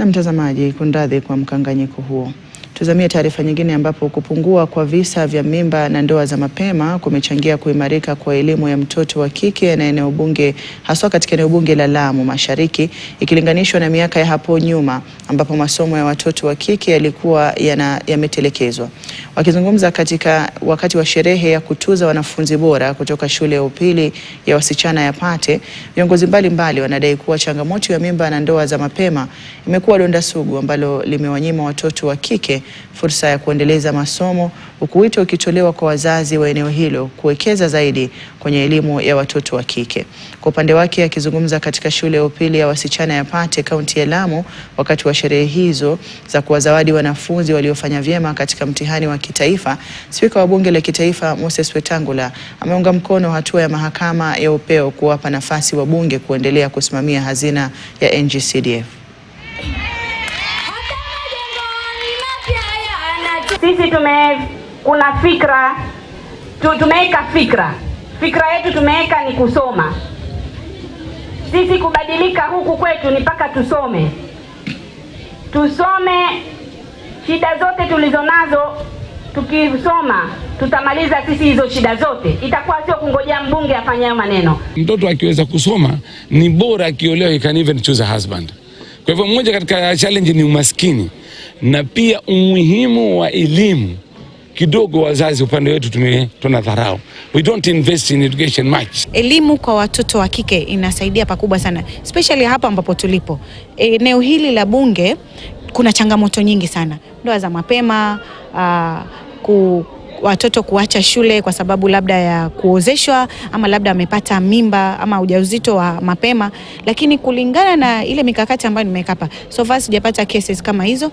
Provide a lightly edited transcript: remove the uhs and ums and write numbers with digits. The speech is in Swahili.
Na mtazamaji, kundadhi kwa mkanganyiko huo. Tuzamie taarifa nyingine ambapo kupungua kwa visa vya mimba na ndoa za mapema kumechangia kuimarika kwa elimu ya mtoto wa kike na eneo bunge, haswa katika eneo bunge la Lamu Mashariki ikilinganishwa na miaka ya hapo nyuma ambapo masomo ya watoto wa kike yalikuwa yametelekezwa. Wakizungumza katika wakati wa sherehe ya kutuza wanafunzi bora kutoka shule ya upili ya wasichana ya Pate, viongozi mbalimbali wanadai kuwa changamoto ya mimba na ndoa za mapema imekuwa donda sugu ambalo limewanyima watoto wa kike fursa ya kuendeleza masomo, huku wito ukitolewa kwa wazazi wa eneo hilo kuwekeza zaidi kwenye elimu ya watoto wa kike. Kwa upande wake, akizungumza katika shule ya upili ya wasichana ya Pate, kaunti ya Lamu, wakati wa sherehe hizo za kuwazawadi wanafunzi waliofanya vyema katika mtihani wa kitaifa, Spika wa Bunge la Kitaifa Moses Wetangula ameunga mkono hatua ya mahakama ya upeo kuwapa nafasi wabunge kuendelea kusimamia hazina ya NG-CDF. Sisi kuna tumeweka fikra yetu tumeweka ni kusoma. Sisi kubadilika huku kwetu ni mpaka tusome. Shida zote tulizonazo, tukisoma tutamaliza sisi hizo shida zote. Itakuwa sio kungojea mbunge afanye hayo maneno. Mtoto akiweza kusoma ni bora akiolewa, he can even choose a husband. Kwa hivyo mmoja katika challenge ni umaskini na pia umuhimu wa elimu. Kidogo wazazi upande wetu tunadharau. We don't invest in education much. Elimu kwa watoto wa kike inasaidia pakubwa sana, especially hapa ambapo tulipo. Eneo hili la bunge kuna changamoto nyingi sana. Ndoa za mapema, watoto kuacha shule kwa sababu labda ya kuozeshwa ama labda amepata mimba ama ujauzito wa mapema, lakini kulingana na ile mikakati ambayo nimeweka hapa, so far sijapata cases kama hizo.